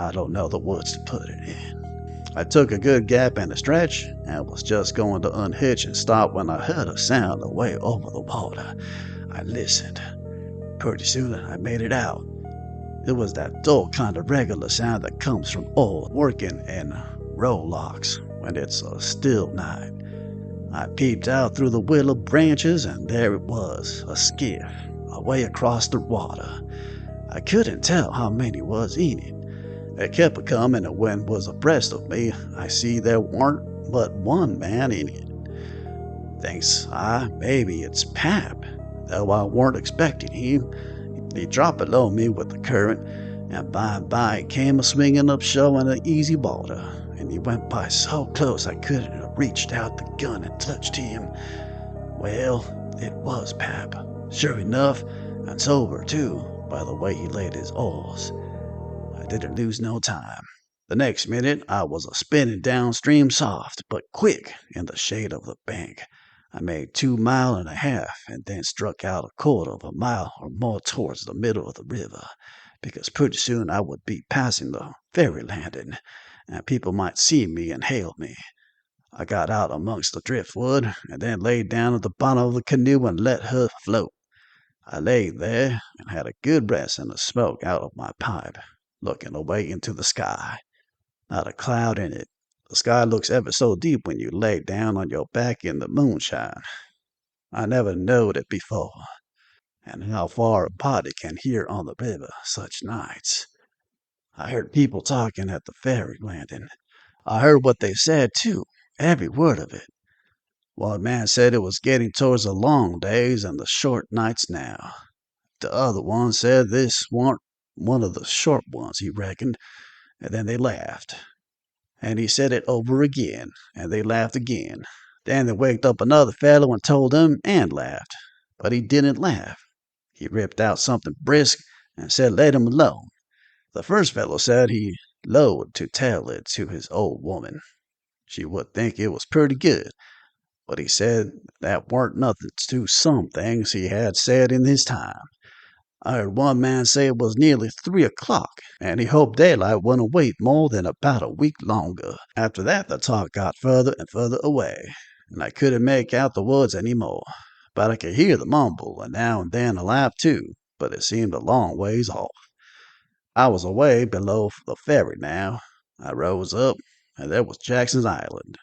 I don't know the words to put it in. I took a good gap and a stretch, and was just going to unhitch and stop when I heard a sound away over the water. I listened. Pretty soon I made it out. It was that dull kind of regular sound that comes from oars working in rowlocks when it's a still night. I peeped out through the willow branches, and there it was, a skiff, away across the water. I couldn't tell how many was in it. It kept a comin', and when was abreast of me, I see there warn't but one man in it. Thinks I, maybe it's Pap, though I warn't expecting him. He dropped below me with the current, and by and by he came a swinging up showing an easy water, and he went by so close I couldn't have reached out the gun and touched him. Well, it was Pap, sure enough, and sober too, by the way he laid his oars. I didn't lose no time. The next minute I was a spinning downstream soft, but quick, in the shade of the bank. I made 2.5 miles, and then struck out 1/4 mile or more towards the middle of the river, because pretty soon I would be passing the ferry landing, and people might see me and hail me. I got out amongst the driftwood, and then laid down at the bottom of the canoe and let her float. I lay there and had a good rest and a smoke out of my pipe, looking away into the sky. Not a cloud in it. The sky looks ever so deep when you lay down on your back in the moonshine. I never knowed it before, and how far apart it can hear on the river such nights. I heard people talking at the ferry landing. I heard what they said, too, every word of it. One man said it was getting towards the long days and the short nights now. The other one said this warn't one of the short ones, he reckoned, and then they laughed. And he said it over again, and they laughed again. Then they waked up another fellow and told them, and laughed. But he didn't laugh. He ripped out something brisk and said let him alone. The first fellow said he loathed to tell it to his old woman. She would think it was pretty good, but he said that warn't nothing to some things he had said in his time. I heard one man say it was nearly 3 o'clock, and he hoped daylight wouldn't wait more than about a week longer. After that the talk got further and further away, and I couldn't make out the words any more. But I could hear the mumble, and now and then a laugh too, but it seemed a long ways off. I was away below the ferry now. I rose up, and there was Jackson's Island.